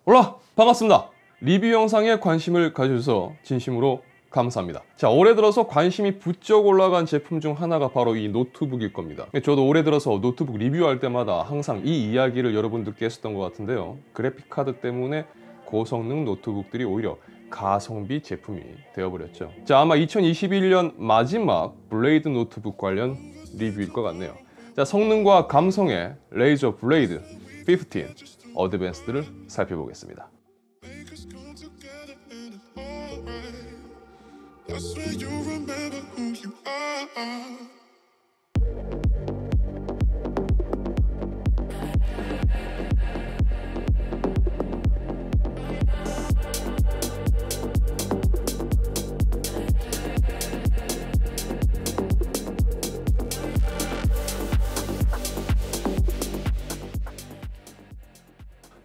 올라! 반갑습니다. 리뷰 영상에 관심을 가져주셔서 진심으로 감사합니다. 자, 올해 들어서 관심이 부쩍 올라간 제품 중 하나가 바로 이 노트북일 겁니다. 저도 올해 들어서 노트북 리뷰할 때마다 항상 이 이야기를 여러분들께 했었던 것 같은데요. 그래픽카드 때문에 고성능 노트북들이 오히려 가성비 제품이 되어버렸죠. 자, 아마 2021년 마지막 블레이드 노트북 관련 리뷰일 것 같네요. 자, 성능과 감성의 레이저 블레이드 15 어드밴스드를 살펴보겠습니다.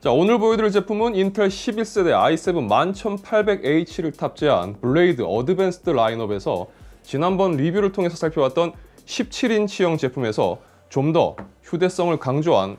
자, 오늘 보여드릴 제품은 인텔 11세대 i7 11800H를 탑재한 블레이드 어드밴스드 라인업에서 지난번 리뷰를 통해서 살펴봤던 17인치형 제품에서 좀 더 휴대성을 강조한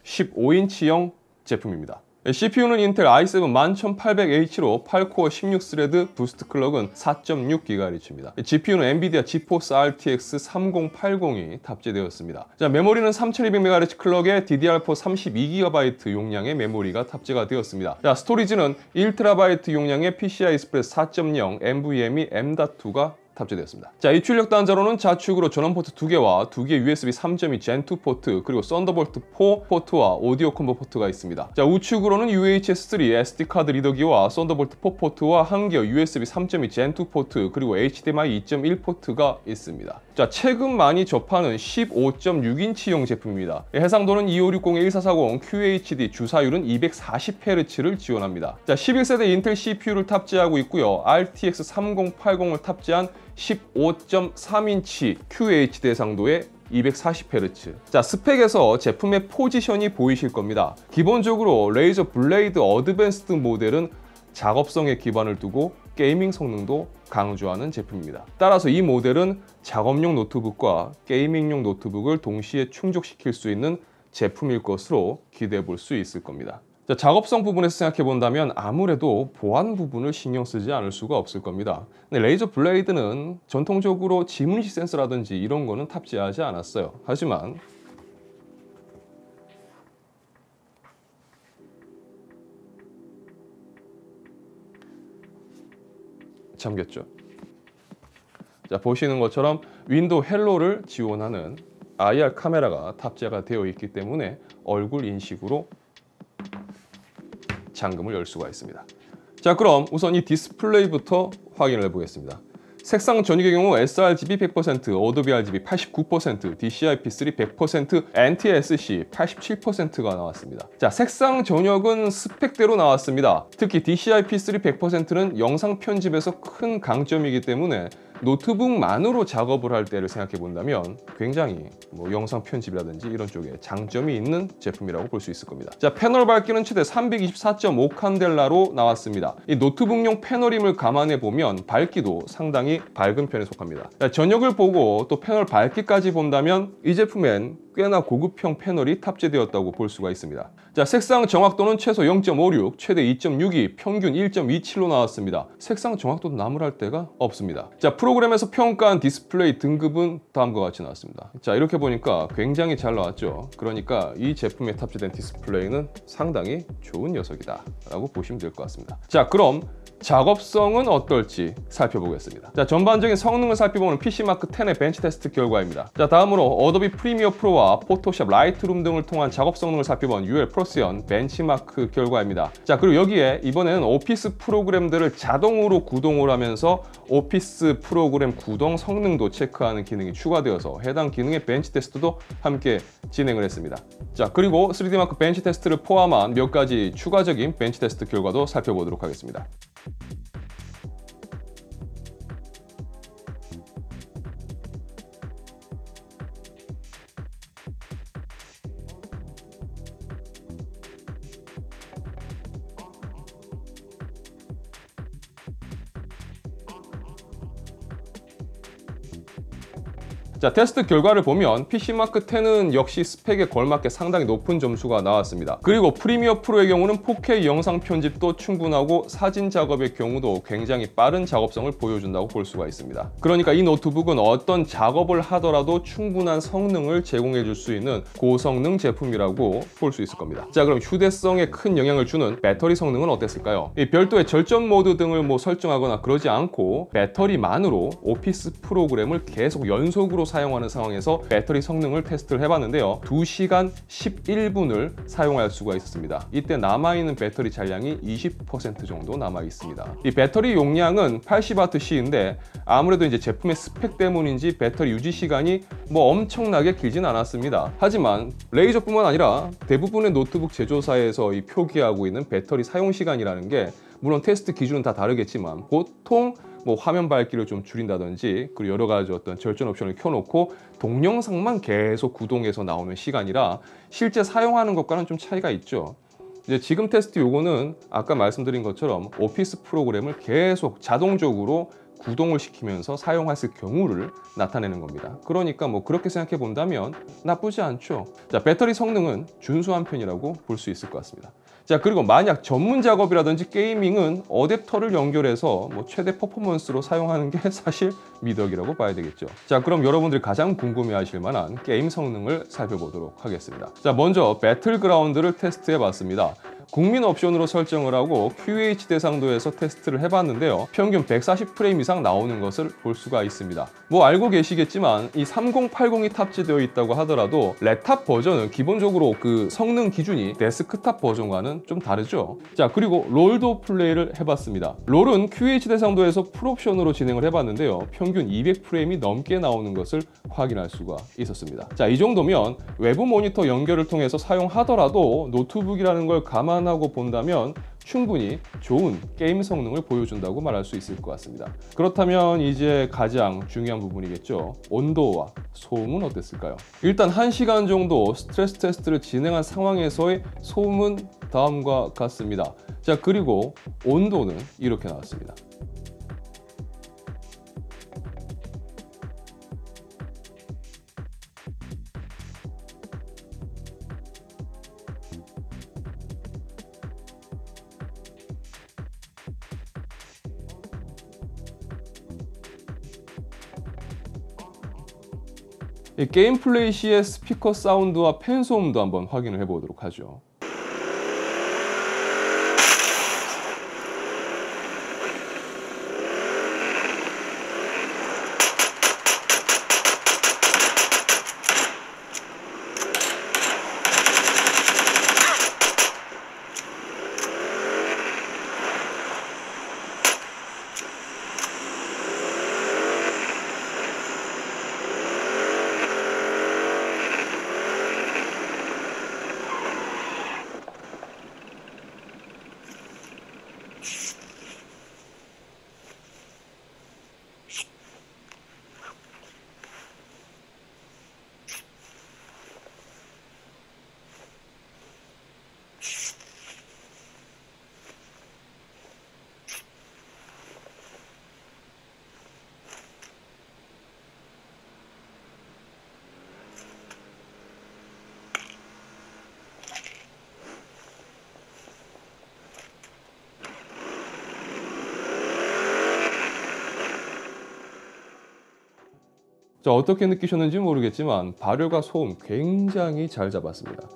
15인치형 제품입니다. CPU는 인텔 i7 11800H로 8코어 16스레드, 부스트 클럭은 4.6GHz입니다. GPU는 엔비디아 지포스 RTX 3080이 탑재되었습니다. 자, 메모리는 3200MHz 클럭에 DDR4 32GB 용량의 메모리가 탑재가 되었습니다. 자, 스토리지는 1TB 용량의 PCI Express 4.0 NVMe M.2가 탑재되었습니다. 자, 이 출력 단자로는 좌측으로 전원 포트 2개와 2개 USB 3.2 Gen2 포트, 그리고 썬더볼트 4 포트와 오디오 콤보 포트가 있습니다. 자, 우측으로는 UHS-3 SD카드 리더기와 썬더볼트 4 포트와 1개 USB 3.2 Gen2 포트, 그리고 HDMI 2.1 포트가 있습니다. 자, 최근 많이 접하는 15.6인치형 제품입니다. 해상도는 2560-1440 QHD, 주사율은 240Hz를 지원합니다. 자, 11세대 인텔 CPU를 탑재하고 있고요. RTX 3080을 탑재한 15.3인치 QHD 해상도의 240Hz. 자, 스펙에서 제품의 포지션이 보이실 겁니다. 기본적으로 레이저 블레이드 어드밴스드 모델은 작업성에 기반을 두고 게이밍 성능도 강조하는 제품입니다. 따라서 이 모델은 작업용 노트북과 게이밍용 노트북을 동시에 충족시킬 수 있는 제품일 것으로 기대해 볼 수 있을 겁니다. 자, 작업성 부분에서 생각해 본다면 아무래도 보안 부분을 신경 쓰지 않을 수가 없을 겁니다. 근데 레이저 블레이드는 전통적으로 지문시 센서라든지 이런 거는 탑재하지 않았어요. 하지만 잠겼죠. 자, 보시는 것처럼 윈도우 헬로를 지원하는 IR 카메라가 탑재가 되어 있기 때문에 얼굴 인식으로 잠금을 열 수가 있습니다. 자, 그럼 우선 이 디스플레이부터 확인을 해보겠습니다. 색상 전역의 경우 sRGB 100%, 어도비 RGB 89%, DCI-P3 100%, NTSC 87%가 나왔습니다. 자, 색상 전역은 스펙대로 나왔습니다. 특히 DCI-P3 100%는 영상 편집에서 큰 강점이기 때문에 노트북만으로 작업을 할 때를 생각해 본다면 굉장히 영상 편집이라든지 이런 쪽에 장점이 있는 제품이라고 볼 수 있을 겁니다. 자, 패널 밝기는 최대 324.5칸델라로 나왔습니다. 이 노트북용 패널임을 감안해 보면 밝기도 상당히 밝은 편에 속합니다. 자, 전역을 보고 또 패널 밝기까지 본다면 이 제품엔 꽤나 고급형 패널이 탑재되었다고 볼 수가 있습니다. 자, 색상 정확도는 최소 0.56, 최대 2.62, 평균 1.27로 나왔습니다. 색상 정확도도 나무랄 데가 없습니다. 자, 프로그램에서 평가한 디스플레이 등급은 다음과 같이 나왔습니다. 자, 이렇게 보니까 굉장히 잘 나왔죠. 그러니까 이 제품에 탑재된 디스플레이는 상당히 좋은 녀석이다 라고 보시면 될 것 같습니다. 자, 그럼 작업성은 어떨지 살펴보겠습니다. 자, 전반적인 성능을 살펴보는 PC마크 10의 벤치 테스트 결과입니다. 자, 다음으로 어도비 프리미어 프로와 포토샵 라이트룸 등을 통한 작업 성능을 살펴본 UL 프로시언 벤치마크 결과입니다. 자, 그리고 여기에 이번에는 오피스 프로그램들을 자동으로 구동을 하면서 오피스 프로그램 구동 성능도 체크하는 기능이 추가되어서 해당 기능의 벤치 테스트도 함께 진행을 했습니다. 자, 그리고 3D마크 벤치 테스트를 포함한 몇 가지 추가적인 벤치 테스트 결과도 살펴보도록 하겠습니다. 자, 테스트 결과를 보면 PC마크 10은 역시 스펙에 걸맞게 상당히 높은 점수가 나왔습니다. 그리고 프리미어 프로의 경우는 4K 영상 편집도 충분하고 사진 작업의 경우도 굉장히 빠른 작업성을 보여준다고 볼 수가 있습니다. 그러니까 이 노트북은 어떤 작업을 하더라도 충분한 성능을 제공해 줄 수 있는 고성능 제품이라고 볼 수 있을 겁니다. 자, 그럼 휴대성에 큰 영향을 주는 배터리 성능은 어땠을까요? 이 별도의 절전 모드 등을 설정하거나 그러지 않고 배터리만으로 오피스 프로그램을 계속 연속으로 사용하는 상황에서 배터리 성능을 테스트를 해봤는데요. 2시간 11분을 사용할 수가 있었습니다. 이때 남아있는 배터리 잔량이 20% 정도 남아있습니다. 이 배터리 용량은 80Wc인데 아무래도 이제 제품의 스펙 때문인지 배터리 유지 시간이 엄청나게 길진 않았습니다. 하지만 레이저뿐만 아니라 대부분의 노트북 제조사에서 이 표기하고 있는 배터리 사용 시간이라는 게 물론 테스트 기준은 다 다르겠지만 보통 화면 밝기를 좀 줄인다든지 그리고 여러 가지 어떤 절전 옵션을 켜놓고 동영상만 계속 구동해서 나오는 시간이라 실제 사용하는 것과는 좀 차이가 있죠. 이제 지금 테스트 요거는 아까 말씀드린 것처럼 오피스 프로그램을 계속 자동적으로 구동을 시키면서 사용했을 경우를 나타내는 겁니다. 그러니까 그렇게 생각해 본다면 나쁘지 않죠. 자, 배터리 성능은 준수한 편이라고 볼 수 있을 것 같습니다. 자, 그리고 만약 전문 작업이라든지 게이밍은 어댑터를 연결해서 최대 퍼포먼스로 사용하는 게 사실 미덕이라고 봐야 되겠죠. 자, 그럼 여러분들이 가장 궁금해 하실 만한 게임 성능을 살펴보도록 하겠습니다. 자, 먼저 배틀그라운드를 테스트해 봤습니다. 국민 옵션으로 설정을 하고 QHD 대상도에서 테스트를 해봤는데요. 평균 140프레임 이상 나오는 것을 볼 수가 있습니다. 알고 계시겠지만 이 3080이 탑재되어 있다고 하더라도 랩탑 버전은 기본적으로 그 성능 기준이 데스크탑 버전과는 좀 다르죠. 자, 그리고 롤도 플레이를 해봤습니다. 롤은 QHD 대상도에서 풀옵션으로 진행을 해봤는데요. 평균 200프레임이 넘게 나오는 것을 확인할 수가 있었습니다. 자, 이 정도면 외부 모니터 연결을 통해서 사용하더라도 노트북이라는 걸 감안하고 본다면 충분히 좋은 게임 성능을 보여준다고 말할 수 있을 것 같습니다. 그렇다면 이제 가장 중요한 부분이겠죠. 온도와 소음은 어땠을까요? 일단 1시간 정도 스트레스 테스트를 진행한 상황에서의 소음은 다음과 같습니다. 자, 그리고 온도는 이렇게 나왔습니다. 이 게임 플레이 시의 스피커 사운드와 팬 소음도 한번 확인을 해보도록 하죠. 자, 어떻게 느끼셨는지 모르겠지만 발열과 소음 굉장히 잘 잡았습니다.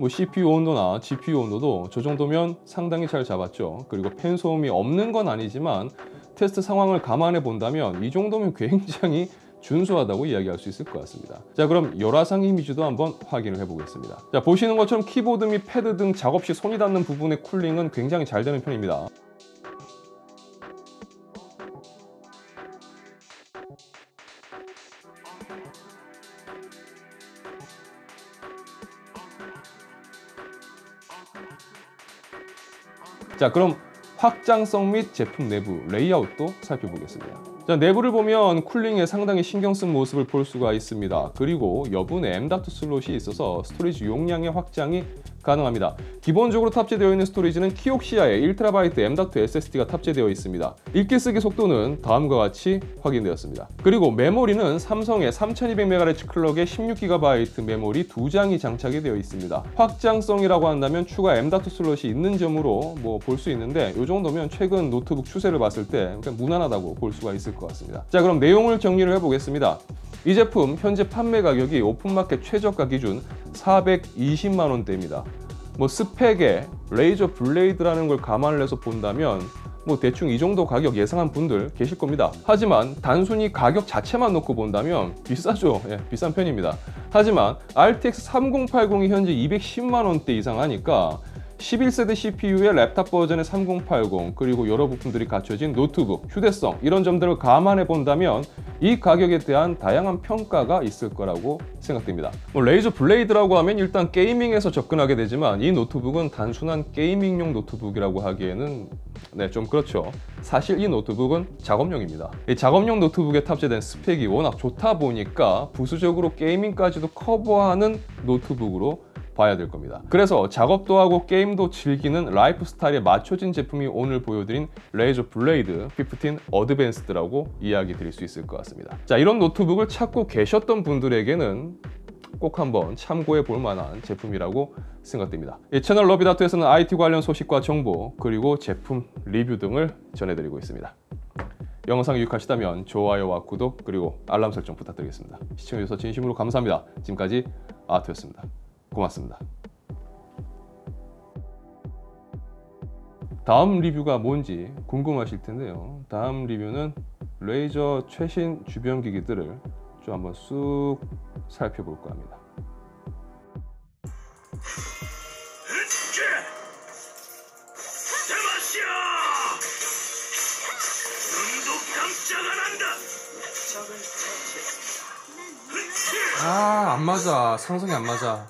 CPU 온도나 GPU 온도도 저 정도면 상당히 잘 잡았죠. 그리고 팬 소음이 없는 건 아니지만 테스트 상황을 감안해 본다면 이 정도면 굉장히 준수하다고 이야기할 수 있을 것 같습니다. 자, 그럼 열화상 이미지도 한번 확인을 해보겠습니다. 자, 보시는 것처럼 키보드 및 패드 등 작업 시 손이 닿는 부분의 쿨링은 굉장히 잘 되는 편입니다. 자, 그럼 확장성 및 제품 내부 레이아웃도 살펴보겠습니다. 자, 내부를 보면 쿨링에 상당히 신경 쓴 모습을 볼 수가 있습니다. 그리고 여분의 M.2 슬롯이 있어서 스토리지 용량의 확장이 가능합니다. 기본적으로 탑재되어 있는 스토리지는 키옥시아의 1TB M.2 SSD가 탑재되어 있습니다. 읽기 쓰기 속도는 다음과 같이 확인되었습니다. 그리고 메모리는 삼성의 3200MHz 클럭의 16GB 메모리 2장이 장착이 되어 있습니다. 확장성이라고 한다면 추가 M.2 슬롯이 있는 점으로 볼 수 있는데 이 정도면 최근 노트북 추세를 봤을 때 무난하다고 볼 수가 있을 것 같습니다. 자, 그럼 내용을 정리를 해보겠습니다. 이 제품 현재 판매 가격이 오픈마켓 최저가 기준 420만 원대입니다. 스펙에 레이저 블레이드라는 걸 감안을 해서 본다면 대충 이 정도 가격 예상한 분들 계실 겁니다. 하지만 단순히 가격 자체만 놓고 본다면 비싸죠. 예, 비싼 편입니다. 하지만 RTX 3080이 현재 210만 원대 이상 하니까 11세대 CPU의 랩탑 버전의 3080 그리고 여러 부품들이 갖춰진 노트북, 휴대성 이런 점들을 감안해 본다면 이 가격에 대한 다양한 평가가 있을 거라고 생각됩니다. 레이저 블레이드라고 하면 일단 게이밍에서 접근하게 되지만 이 노트북은 단순한 게이밍용 노트북이라고 하기에는 좀 그렇죠. 사실 이 노트북은 작업용입니다. 이 작업용 노트북에 탑재된 스펙이 워낙 좋다 보니까 부수적으로 게이밍까지도 커버하는 노트북으로 봐야 될 겁니다. 그래서 작업도 하고 게임도 즐기는 라이프 스타일에 맞춰진 제품이 오늘 보여드린 레이저 블레이드 15 어드밴스드라고 이야기 드릴 수 있을 것 같습니다. 자, 이런 노트북을 찾고 계셨던 분들에게는 꼭 한번 참고해 볼 만한 제품이라고 생각됩니다. 이 채널 러비다투에서는 IT 관련 소식과 정보 그리고 제품 리뷰 등을 전해드리고 있습니다. 영상이 유익하시다면 좋아요와 구독 그리고 알람 설정 부탁드리겠습니다. 시청해주셔서 진심으로 감사합니다. 지금까지 아트였습니다. 고맙습니다. 다음 리뷰가 뭔지 궁금하실 텐데요. 다음 리뷰는 레이저 최신 주변 기기들을 좀 한번 쑥 살펴볼까 합니다. 안 맞아. 상성이 안 맞아.